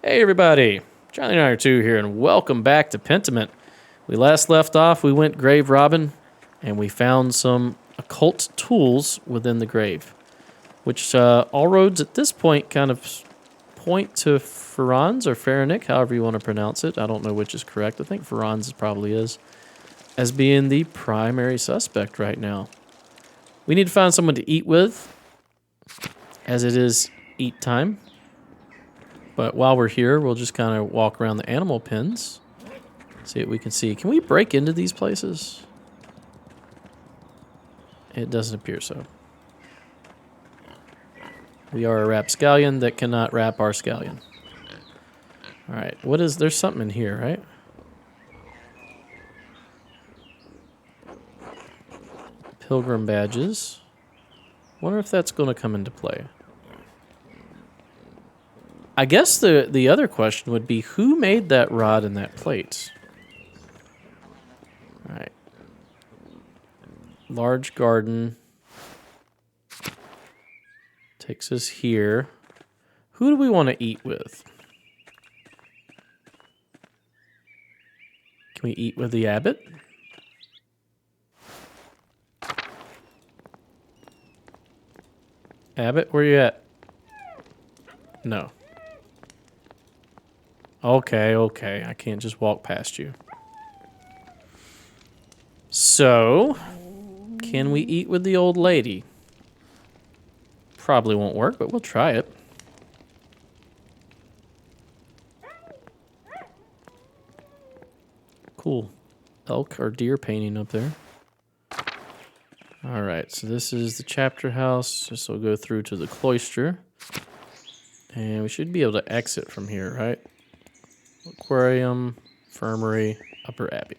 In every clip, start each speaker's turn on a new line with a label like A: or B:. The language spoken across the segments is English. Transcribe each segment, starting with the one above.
A: Hey everybody, Johnny and I are two here, and welcome back to Pentiment. We last left off, we went grave robbing, and we found some occult tools within the grave, which all roads at this point kind of point to Ferran's or Faranick, however you want to pronounce it. I don't know which is correct. I think Ferran's probably is, as being the primary suspect right now. We need to find someone to eat with, as it is eat time. But while we're here, we'll just kind of walk around the animal pens, see what we can see. Can we break into these places? It doesn't appear so. We are a rapscallion that cannot wrap our scallion. All right, what is, there's something in here, right? Pilgrim badges. Wonder if that's going to come into play. I guess the other question would be, who made that rod and that plate? All right. Large garden. Takes us here. Who do we want to eat with? Can we eat with the abbot? Abbot, where you at? No. Okay. I can't just walk past you. So, can we eat with the old lady? Probably won't work, but we'll try it. Cool. Elk or deer painting up there. Alright, so this is the chapter house. This will go through to the cloister. And we should be able to exit from here, right? Aquarium, Infirmary, Upper Abbey.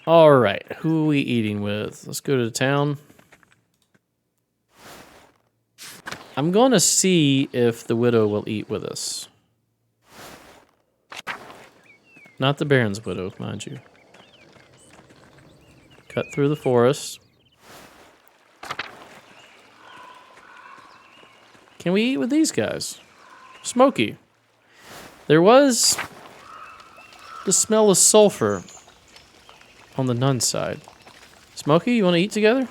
A: Alright, who are we eating with? Let's go to the town. I'm going to see if the widow will eat with us. Not the Baron's widow, mind you. Cut through the forest. Can we eat with these guys? Smoky. There was the smell of sulfur on the nun's side. Smoky, you want to eat together?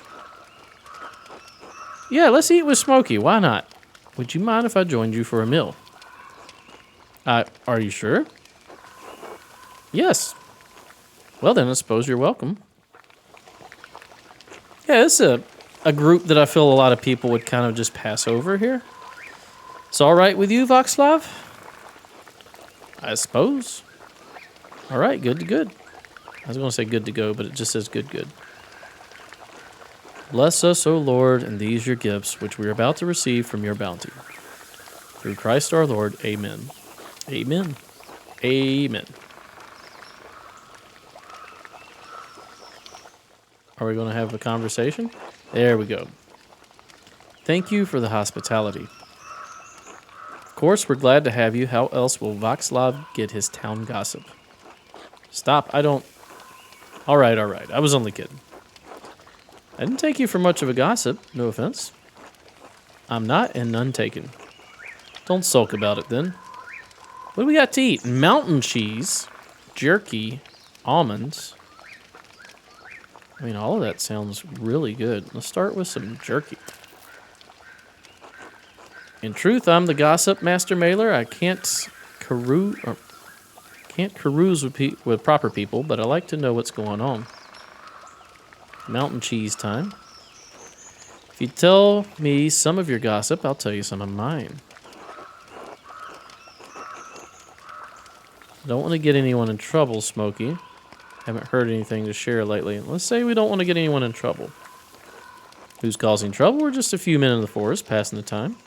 A: Yeah, let's eat with Smoky. Why not? Would you mind if I joined you for a meal? Are you sure? Yes. Well then, I suppose you're welcome. Yeah, it's a group that I feel a lot of people would kind of just pass over here. It's all right with you, Voxlav? I suppose. All right, good to good. I was going to say good to go, but it just says good. Bless us, O Lord, and these your gifts, which we are about to receive from your bounty. Through Christ our Lord, amen. Amen. Amen. Are we going to have a conversation? There we go. Thank you for the hospitality. Of course, we're glad to have you. How else will Voxlav get his town gossip? Stop, I don't... All right. I was only kidding. I didn't take you for much of a gossip, no offense. I'm not, and none taken. Don't sulk about it, then. What do we got to eat? Mountain cheese, jerky, almonds. I mean, all of that sounds really good. Let's start with some jerky. In truth, I'm the gossip master mailer. I can't carouse with proper people, but I like to know what's going on. Mountain cheese time. If you tell me some of your gossip, I'll tell you some of mine. I don't want to get anyone in trouble, Smokey. Haven't heard anything to share lately. Let's say we don't want to get anyone in trouble. Who's causing trouble? We're just a few men in the forest passing the time.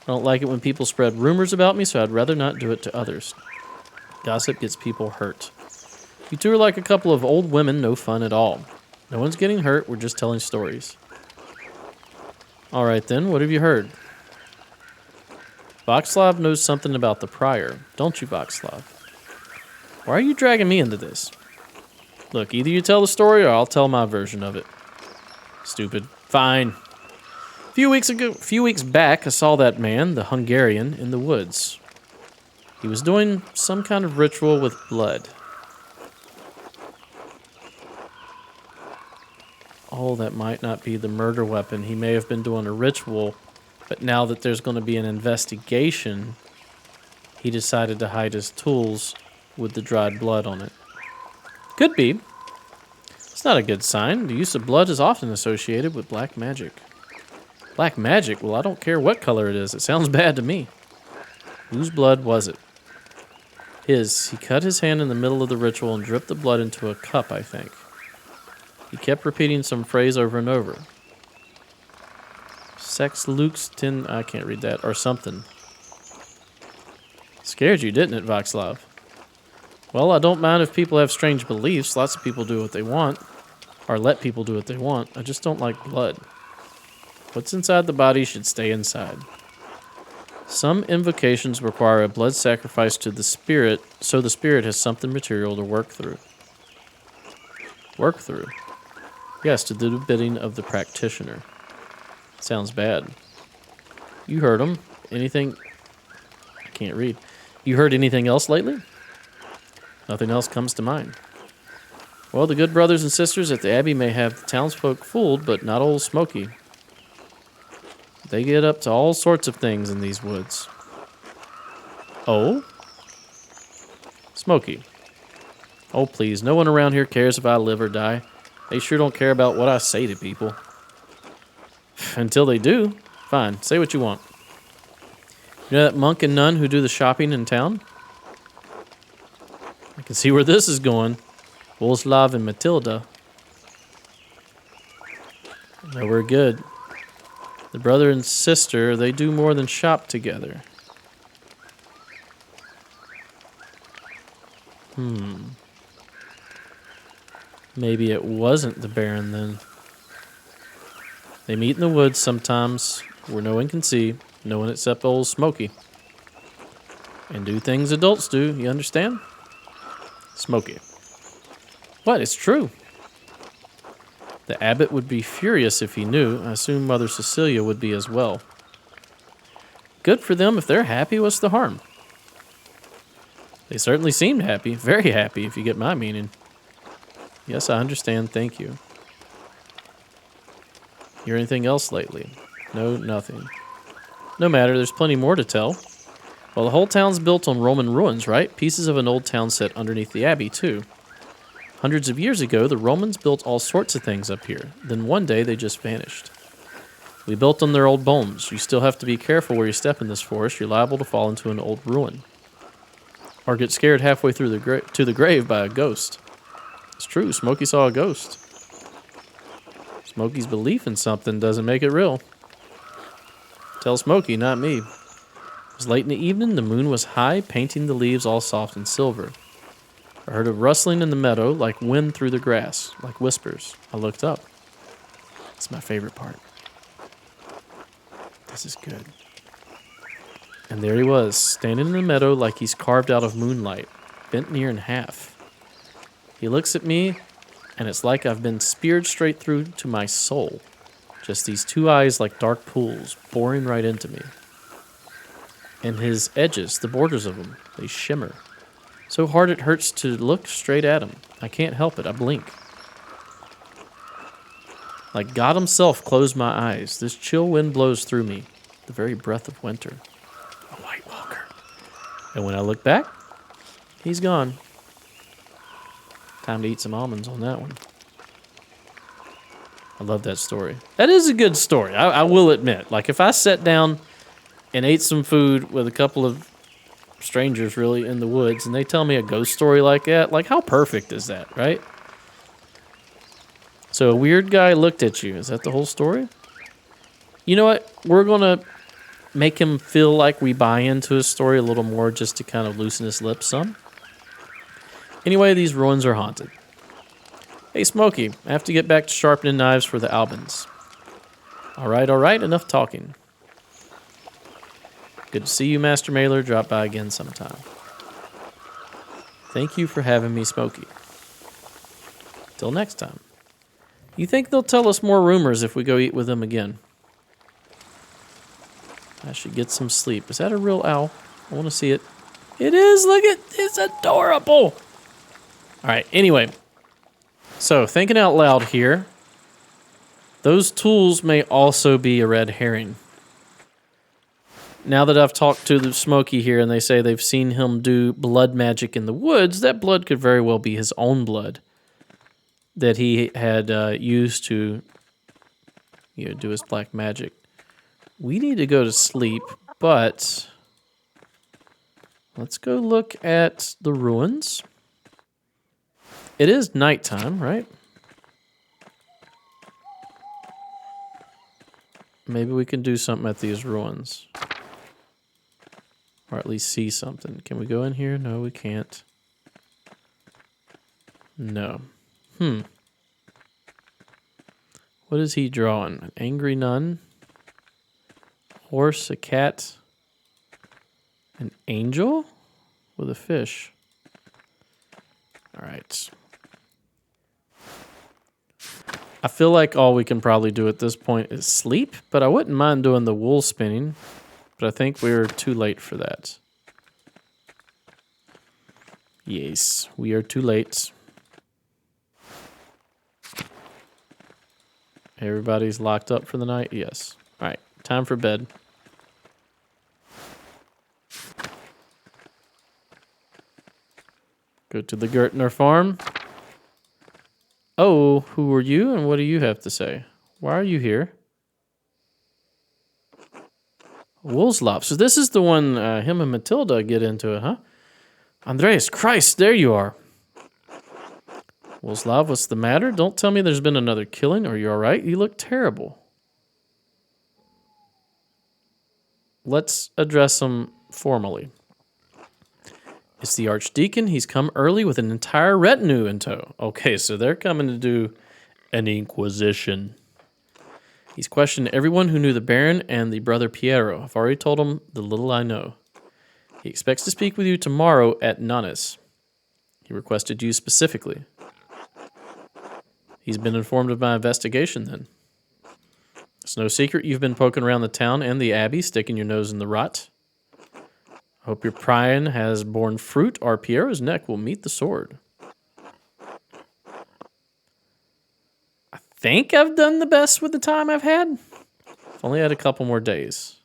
A: I don't like it when people spread rumors about me, so I'd rather not do it to others. Gossip gets people hurt. You two are like a couple of old women, no fun at all. No one's getting hurt, we're just telling stories. All right then, what have you heard? Voxlav knows something about the prior, don't you, Voxlav? Why are you dragging me into this? Look, either you tell the story or I'll tell my version of it. Stupid. Fine. If Few weeks back, I saw that man, the Hungarian, in the woods. He was doing some kind of ritual with blood. Oh, that might not be the murder weapon. He may have been doing a ritual, but now that there's going to be an investigation, he decided to hide his tools with the dried blood on it. Could be. It's not a good sign. The use of blood is often associated with black magic. Black magic? Well, I don't care what color it is. It sounds bad to me. Whose blood was it? His. He cut his hand in the middle of the ritual and dripped the blood into a cup, I think. He kept repeating some phrase over and over. Sex Lux tin... I can't read that. Or something. Scared you, didn't it, Voxlov? Well, I don't mind if people have strange beliefs. Lots of people do what they want. Or let people do what they want. I just don't like blood. What's inside the body should stay inside. Some invocations require a blood sacrifice to the spirit, so the spirit has something material to work through. Work through? Yes, to do the bidding of the practitioner. Sounds bad. You heard him. Anything... I can't read. You heard anything else lately? Nothing else comes to mind. Well, the good brothers and sisters at the Abbey may have the townsfolk fooled, but not old Smoky. They get up to all sorts of things in these woods. Oh? Smoky. Oh, please, no one around here cares if I live or die. They sure don't care about what I say to people. Until they do. Fine, say what you want. You know that monk and nun who do the shopping in town? I can see where this is going. Boleslav and Matilda. No, we're good. The brother and sister, they do more than shop together. Maybe it wasn't the Baron then. They meet in the woods sometimes, where no one can see, no one except old Smoky. And do things adults do, you understand? Smoky. What? It's true. The abbot would be furious if he knew. I assume Mother Cecilia would be as well. Good for them if they're happy. What's the harm? They certainly seemed happy. Very happy, if you get my meaning. Yes, I understand. Thank you. Hear anything else lately? No, nothing. No matter. There's plenty more to tell. Well, the whole town's built on Roman ruins, right? Pieces of an old town set underneath the abbey, too. Hundreds of years ago, the Romans built all sorts of things up here. Then one day, they just vanished. We built on their old bones. You still have to be careful where you step in this forest. You're liable to fall into an old ruin. Or get scared halfway through to the grave by a ghost. It's true, Smokey saw a ghost. Smokey's belief in something doesn't make it real. Tell Smokey, not me. It was late in the evening. The moon was high, painting the leaves all soft and silver. I heard a rustling in the meadow, like wind through the grass, like whispers. I looked up. It's my favorite part. This is good. And there he was, standing in the meadow like he's carved out of moonlight, bent near in half. He looks at me, and it's like I've been speared straight through to my soul. Just these two eyes like dark pools, boring right into me. And his edges, the borders of them, they shimmer. So hard it hurts to look straight at him. I can't help it. I blink. Like God himself closed my eyes. This chill wind blows through me. The very breath of winter. A White Walker. And when I look back, he's gone. Time to eat some almonds on that one. I love that story. That is a good story. I will admit. Like if I sat down and ate some food with a couple of strangers really in the woods and they tell me a ghost story like that, like how perfect is that, right? So a weird guy looked at you. Is that the whole story? You know what? We're going to make him feel like we buy into his story a little more just to kind of loosen his lips some. Anyway, these ruins are haunted. Hey, Smokey, I have to get back to sharpening knives for the Albans. All right, enough talking. Good to see you, Master Mailer. Drop by again sometime. Thank you for having me, Smokey. Till next time. You think they'll tell us more rumors if we go eat with them again? I should get some sleep. Is that a real owl? I want to see it. It is. Look at it's adorable. All right. Anyway, so thinking out loud here, those tools may also be a red herring. Now that I've talked to the Smokey here and they say they've seen him do blood magic in the woods, that blood could very well be his own blood that he had used to do his black magic. We need to go to sleep, but let's go look at the ruins. It is nighttime, right? Maybe we can do something at these ruins. Or at least see something. Can we go in here? No, we can't. No. What is he drawing? An angry nun? Horse, a cat? An angel? With a fish. Alright. I feel like all we can probably do at this point is sleep, but I wouldn't mind doing the wool spinning. But I think we're too late for that. Yes, we are too late. Everybody's locked up for the night? Yes. All right, time for bed. Go to the Gertner farm. Oh, who are you and what do you have to say? Why are you here? Woolslop. So this is the one him and Matilda get into it, huh? Andreas, Christ, there you are. Woolslav, what's the matter? Don't tell me there's been another killing. Are you all right? You look terrible. Let's address him formally. It's the Archdeacon. He's come early with an entire retinue in tow. Okay, so they're coming to do an inquisition. He's questioned everyone who knew the Baron and the brother Piero. I've already told him the little I know. He expects to speak with you tomorrow at Nanis. He requested you specifically. He's been informed of my investigation then. It's no secret you've been poking around the town and the abbey, sticking your nose in the rot. I hope your prying has borne fruit, or Piero's neck will meet the sword. I think I've done the best with the time I've had. I've only had a couple more days.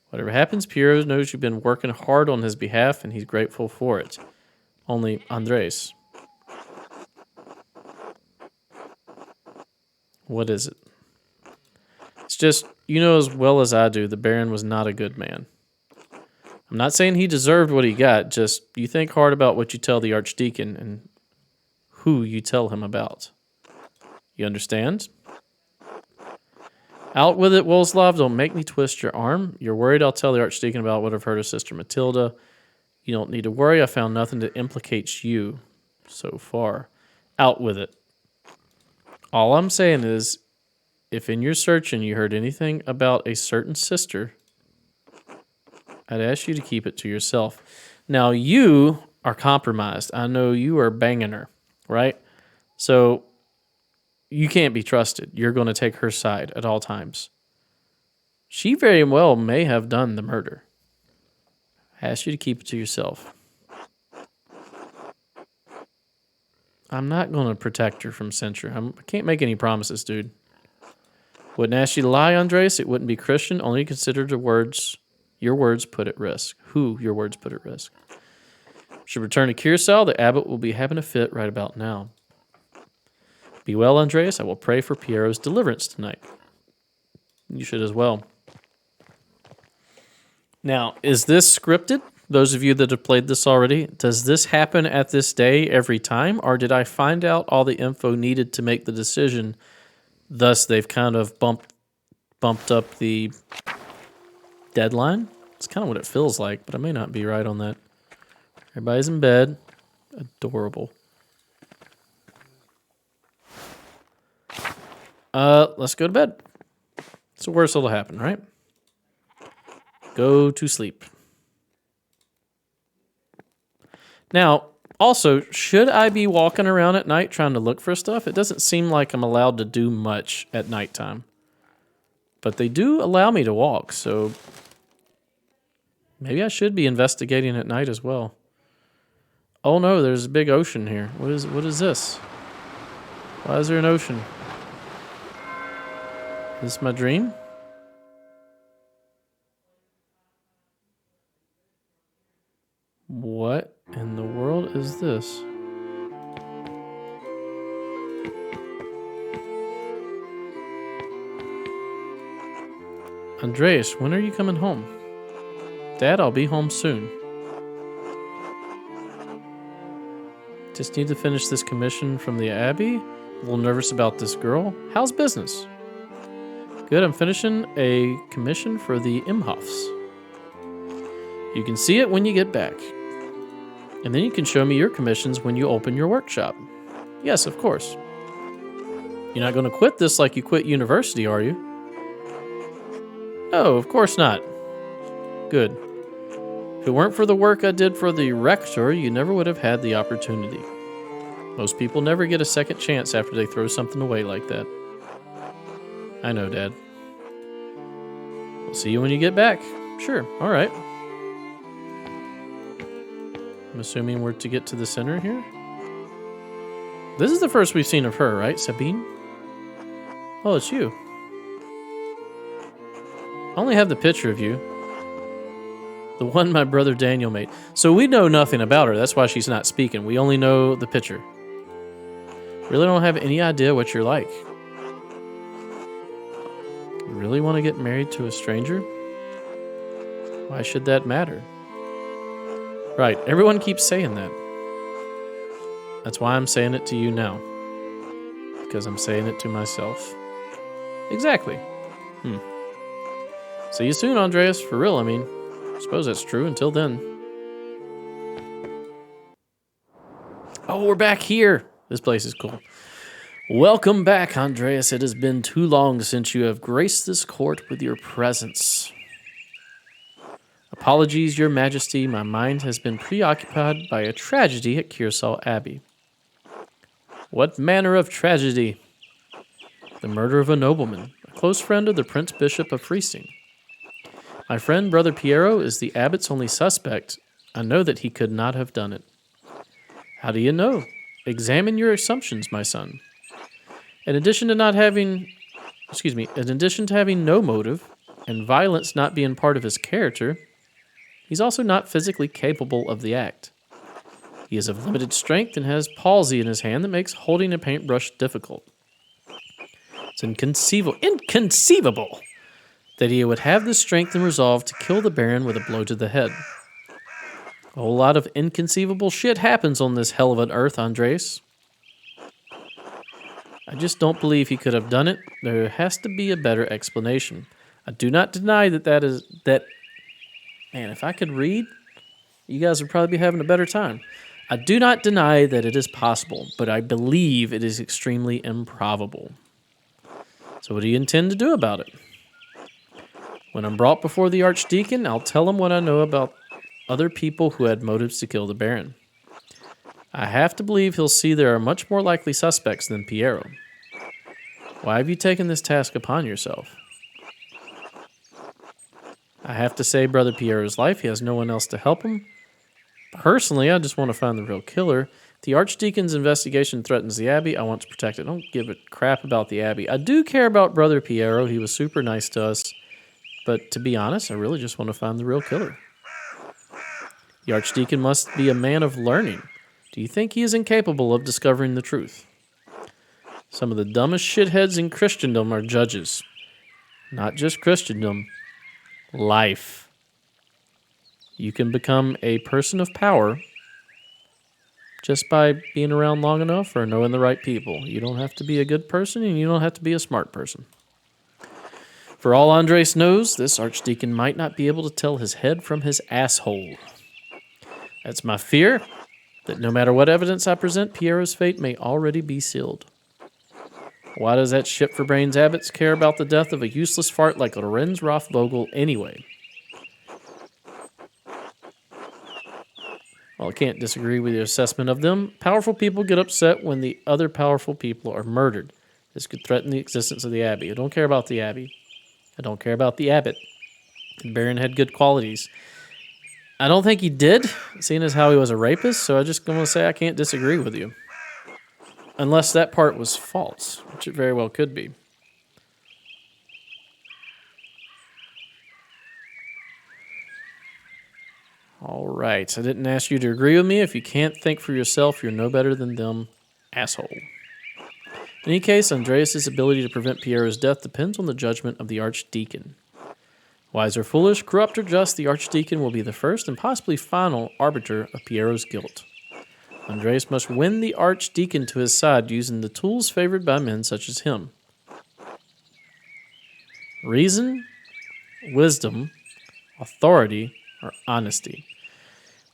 A: Whatever happens, Piero knows you've been working hard on his behalf, and he's grateful for it. Only Andres. What is it? It's just, you know as well as I do, the Baron was not a good man. I'm not saying he deserved what he got, just you think hard about what you tell the Archdeacon and who you tell him about. You understand? Out with it, Wolslav. Don't make me twist your arm. You're worried I'll tell the Archdeacon about what I've heard of Sister Matilda. You don't need to worry. I found nothing that implicates you so far. Out with it. All I'm saying is, if in your searching you heard anything about a certain sister, I'd ask you to keep it to yourself. Now, you are compromised. I know you are banging her, right? So you can't be trusted. You're going to take her side at all times. She very well may have done the murder. I ask you to keep it to yourself. I'm not going to protect her from censure. I can't make any promises, dude. Wouldn't ask you to lie, Andres. It wouldn't be Christian. Only consider your words put at risk. Who your words put at risk. Should return to Curacao. The abbot will be having a fit right about now. Be well, Andreas. I will pray for Piero's deliverance tonight. You should as well. Now, is this scripted? Those of you that have played this already, does this happen at this day every time? Or did I find out all the info needed to make the decision? Thus, they've kind of bumped up the deadline. It's kind of what it feels like, but I may not be right on that. Everybody's in bed. Adorable. Let's go to bed. It's the worst that'll happen, right? Go to sleep. Now, also, should I be walking around at night trying to look for stuff? It doesn't seem like I'm allowed to do much at nighttime. But they do allow me to walk, so maybe I should be investigating at night as well. Oh no, there's a big ocean here. What is this? Why is there an ocean? Is this my dream? What in the world is this? Andreas, when are you coming home? Dad, I'll be home soon. Just need to finish this commission from the Abbey. A little nervous about this girl. How's business? Good, I'm finishing a commission for the Imhoffs. You can see it when you get back. And then you can show me your commissions when you open your workshop. Yes, of course. You're not going to quit this like you quit university, are you? No, of course not. Good. If it weren't for the work I did for the rector, you never would have had the opportunity. Most people never get a second chance after they throw something away like that. I know, Dad. I'll see you when you get back. Sure, all right. I'm assuming we're to get to the center here. This is the first we've seen of her, right, Sabine? Oh, it's you. I only have the picture of you. The one my brother Daniel made. So we know nothing about her. That's why she's not speaking. We only know the picture. Really don't have any idea what you're like. You really want to get married to a stranger? Why should that matter? Right, everyone keeps saying that. That's why I'm saying it to you now. Because I'm saying it to myself. Exactly. See you soon, Andreas. For real, I mean. I suppose that's true. Until then. Oh, we're back here. This place is cool. Welcome back, Andreas. It has been too long since you have graced this court with your presence. Apologies, Your Majesty. My mind has been preoccupied by a tragedy at Kearsall Abbey. What manner of tragedy? The murder of a nobleman, a close friend of the Prince Bishop of Freising. My friend, Brother Piero, is the abbot's only suspect. I know that he could not have done it. How do you know? Examine your assumptions, my son. In addition to having no motive, and violence not being part of his character, he's also not physically capable of the act. He is of limited strength and has palsy in his hand that makes holding a paintbrush difficult. It's inconceivable that he would have the strength and resolve to kill the Baron with a blow to the head. A whole lot of inconceivable shit happens on this hell of an earth, Andres. I just don't believe he could have done it. There has to be a better explanation. I do not deny that. Man, if I could read, you guys would probably be having a better time. I do not deny that it is possible, but I believe it is extremely improbable. So what do you intend to do about it? When I'm brought before the Archdeacon, I'll tell him what I know about other people who had motives to kill the Baron. I have to believe he'll see there are much more likely suspects than Piero. Why have you taken this task upon yourself? I have to save Brother Piero's life. He has no one else to help him. Personally, I just want to find the real killer. If the Archdeacon's investigation threatens the Abbey, I want to protect it. I don't give a crap about the Abbey. I do care about Brother Piero. He was super nice to us. But to be honest, I really just want to find the real killer. The Archdeacon must be a man of learning. Do you think he is incapable of discovering the truth? Some of the dumbest shitheads in Christendom are judges. Not just Christendom. Life. You can become a person of power just by being around long enough or knowing the right people. You don't have to be a good person and you don't have to be a smart person. For all Andres knows, this Archdeacon might not be able to tell his head from his asshole. That's my fear, that no matter what evidence I present, Piero's fate may already be sealed. Why does that shit for brains abbots care about the death of a useless fart like Lorenz Rothvogel anyway? Well, I can't disagree with your assessment of them. Powerful people get upset when the other powerful people are murdered. This could threaten the existence of the Abbey. I don't care about the Abbey. I don't care about the abbot. The Baron had good qualities. I don't think he did, seeing as how he was a rapist, so I just going to say I can't disagree with you. Unless that part was false, which it very well could be. All right, I didn't ask you to agree with me. If you can't think for yourself, you're no better than them, asshole. In any case, Andreas' ability to prevent Piero's death depends on the judgment of the Archdeacon. Wise or foolish, corrupt or just, the Archdeacon will be the first and possibly final arbiter of Piero's guilt. Andreas must win the Archdeacon to his side using the tools favored by men such as him. Reason, wisdom, authority, or honesty.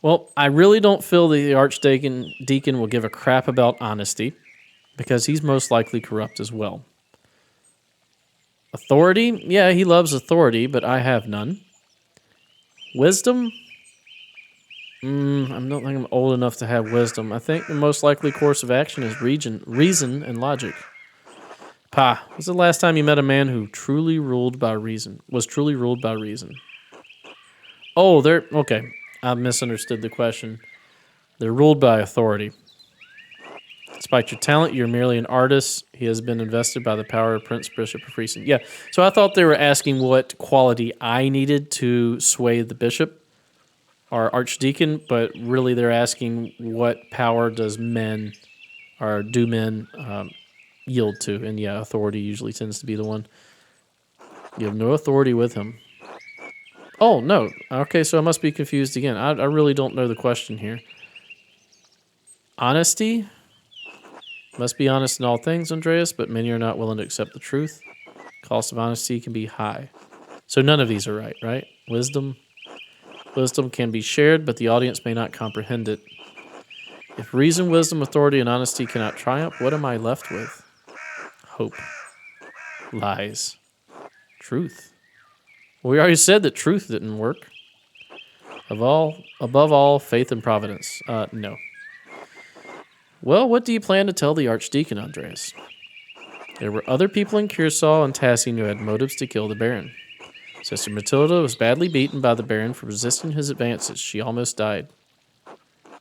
A: Well, I really don't feel the Archdeacon will give a crap about honesty, because he's most likely corrupt as well. Authority? Yeah, he loves authority, but I have none. Wisdom? I don't think I'm old enough to have wisdom. I think the most likely course of action is reason and logic. Pa, was the last time you met a man who was truly ruled by reason? Oh, okay. I misunderstood the question. They're ruled by authority. Despite your talent, you're merely an artist. He has been invested by the power of Prince Bishop of Friesen. Yeah, so I thought they were asking what quality I needed to sway the bishop or archdeacon, but really they're asking what power do men yield to. And yeah, authority usually tends to be the one. You have no authority with him. Oh, no. Okay, so I must be confused again. I really don't know the question here. Honesty? Must be honest in all things, Andreas, but many are not willing to accept the truth. Cost of honesty can be high. So none of these are right? Wisdom can be shared, but the audience may not comprehend it. If reason, wisdom, authority, and honesty cannot triumph, what am I left with? Hope. Lies. Truth. Well, we already said that truth didn't work. Above all, faith and providence. No. Well, what do you plan to tell the Archdeacon, Andreas? There were other people in Kearsall and Tassing who had motives to kill the Baron. Sister Matilda was badly beaten by the Baron for resisting his advances. She almost died.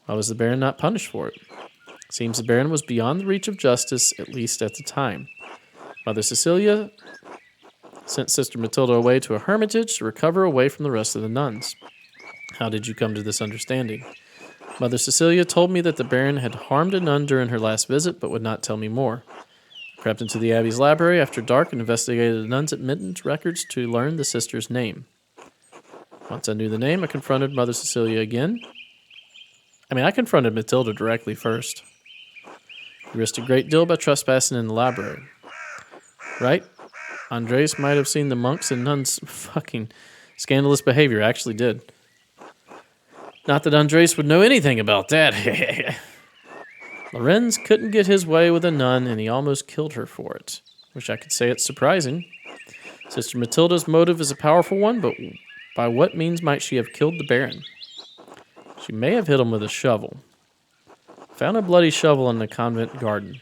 A: Why was the Baron not punished for it? Seems the Baron was beyond the reach of justice, at least at the time. Mother Cecilia sent Sister Matilda away to a hermitage to recover away from the rest of the nuns. How did you come to this understanding? Mother Cecilia told me that the Baron had harmed a nun during her last visit, but would not tell me more. I crept into the Abbey's library after dark and investigated the nuns' admittance records to learn the sister's name. Once I knew the name, I confronted Mother Cecilia again. I confronted Matilda directly first. You risked a great deal by trespassing in the library. Right? Andres might have seen the monks' and nuns' fucking scandalous behavior. I actually did. Not that Andres would know anything about that. Lorenz couldn't get his way with a nun, and he almost killed her for it. Wish I could say it's surprising. Sister Matilda's motive is a powerful one, but by what means might she have killed the Baron? She may have hit him with a shovel. Found a bloody shovel in the convent garden.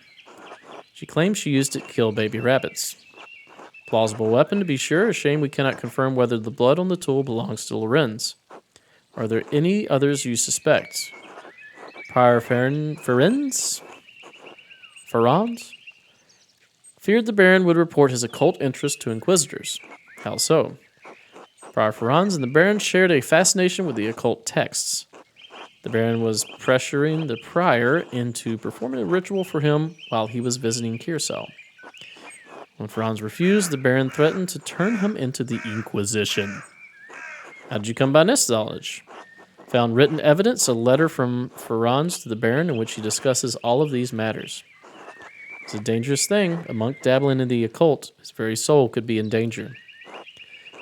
A: She claims she used it to kill baby rabbits. Plausible weapon, to be sure. A shame we cannot confirm whether the blood on the tool belongs to Lorenz. Are there any others you suspect? Prior Ferens? Feared the Baron would report his occult interest to inquisitors. How so? Prior Ferens and the Baron shared a fascination with the occult texts. The Baron was pressuring the prior into performing a ritual for him while he was visiting Kearsall. When Ferens refused, the Baron threatened to turn him into the Inquisition. How did you come by this knowledge? Found written evidence, a letter from Ferens to the Baron in which he discusses all of these matters. It's a dangerous thing. A monk dabbling in the occult, his very soul could be in danger.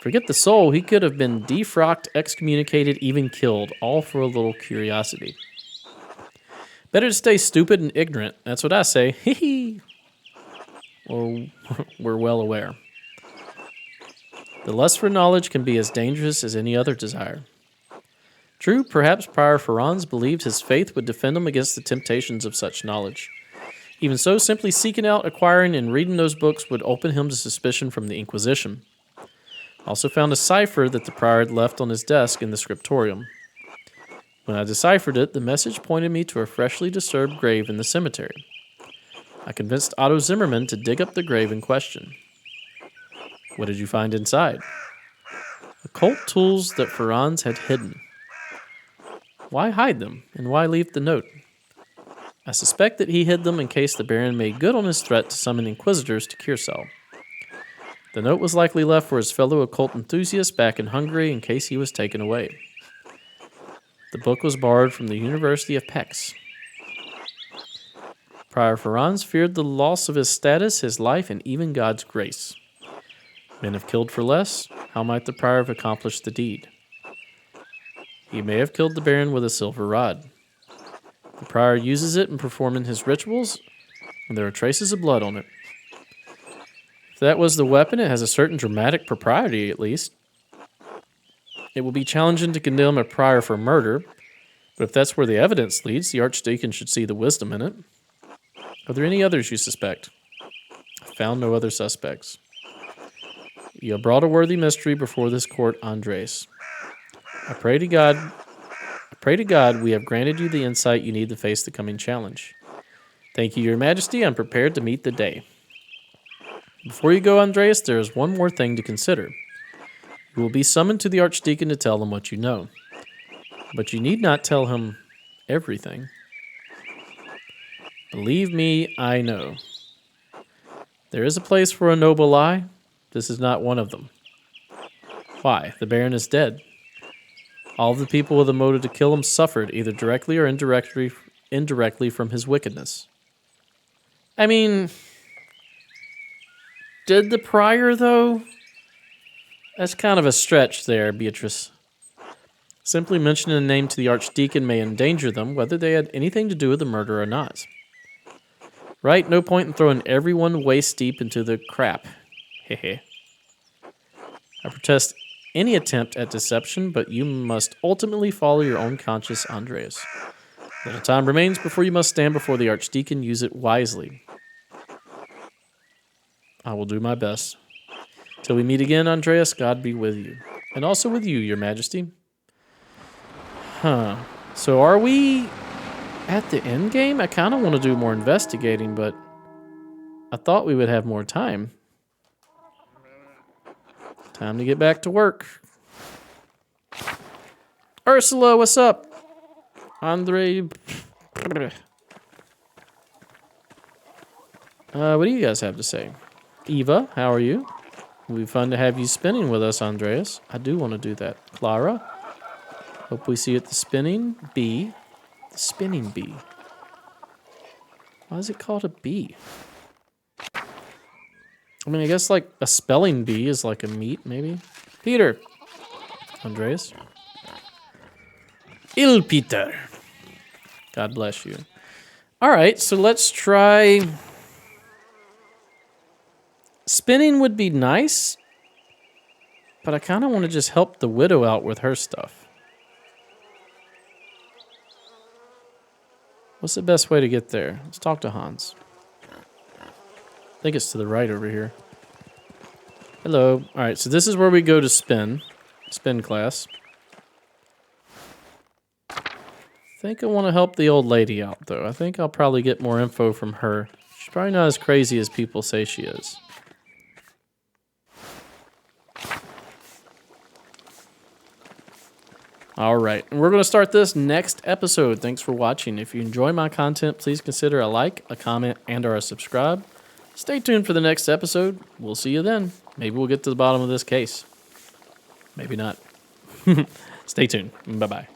A: Forget the soul, he could have been defrocked, excommunicated, even killed, all for a little curiosity. Better to stay stupid and ignorant, that's what I say. Hee hee. Well, we're well aware. The lust for knowledge can be as dangerous as any other desire. True, perhaps Prior Ferens believed his faith would defend him against the temptations of such knowledge. Even so, simply seeking out, acquiring, and reading those books would open him to suspicion from the Inquisition. Also found a cipher that the prior had left on his desk in the scriptorium. When I deciphered it, the message pointed me to a freshly disturbed grave in the cemetery. I convinced Otto Zimmerman to dig up the grave in question. What did you find inside? Occult tools that Franz had hidden. Why hide them, and why leave the note? I suspect that he hid them in case the Baron made good on his threat to summon inquisitors to Kiersau. The note was likely left for his fellow occult enthusiasts back in Hungary in case he was taken away. The book was borrowed from the University of Pécs. Prior Franz feared the loss of his status, his life, and even God's grace. Men have killed for less. How might the prior have accomplished the deed? He may have killed the Baron with a silver rod. The prior uses it in performing his rituals, and there are traces of blood on it. If that was the weapon, it has a certain dramatic propriety, at least. It will be challenging to condemn a prior for murder, but if that's where the evidence leads, the Archdeacon should see the wisdom in it. Are there any others you suspect? I found no other suspects. You have brought a worthy mystery before this court, Andres. I pray to God we have granted you the insight you need to face the coming challenge. Thank you, Your Majesty. I'm prepared to meet the day. Before you go, Andreas, there is one more thing to consider. You will be summoned to the Archdeacon to tell him what you know. But you need not tell him everything. Believe me, I know. There is a place for a noble lie. This is not one of them. Why? The Baron is dead. All of the people with a motive to kill him suffered, either directly or indirectly from his wickedness. I mean, did the prior, though? That's kind of a stretch there, Beatrice. Simply mentioning a name to the Archdeacon may endanger them, whether they had anything to do with the murder or not. Right? No point in throwing everyone waist deep into the crap. Hehe. I protest any attempt at deception, but you must ultimately follow your own conscience, Andreas. Little time remains before you must stand before the Archdeacon. Use it wisely. I will do my best. Till we meet again, Andreas, God be with you. And also with you, Your Majesty. So are we at the end game? I kind of want to do more investigating, but I thought we would have more time. Time to get back to work. Ursula, what's up? Andre. What do you guys have to say? Eva, how are you? It'll be fun to have you spinning with us, Andreas. I do want to do that. Clara, hope we see you at the spinning bee. The spinning bee. Why is it called a bee? I mean, I guess like a spelling bee is like a meat, maybe. Peter. Andreas. Il Peter. God bless you. All right, so let's try... Spinning would be nice, but I kind of want to just help the widow out with her stuff. What's the best way to get there? Let's talk to Hans. I think it's to the right over here. Hello. All right, so this is where we go to spin. Spin class. I think I want to help the old lady out, though. I think I'll probably get more info from her. She's probably not as crazy as people say she is. All right, and we're going to start this next episode. Thanks for watching. If you enjoy my content, please consider a like, a comment, and or a subscribe. Stay tuned for the next episode. We'll see you then. Maybe we'll get to the bottom of this case. Maybe not. Stay tuned. Bye-bye.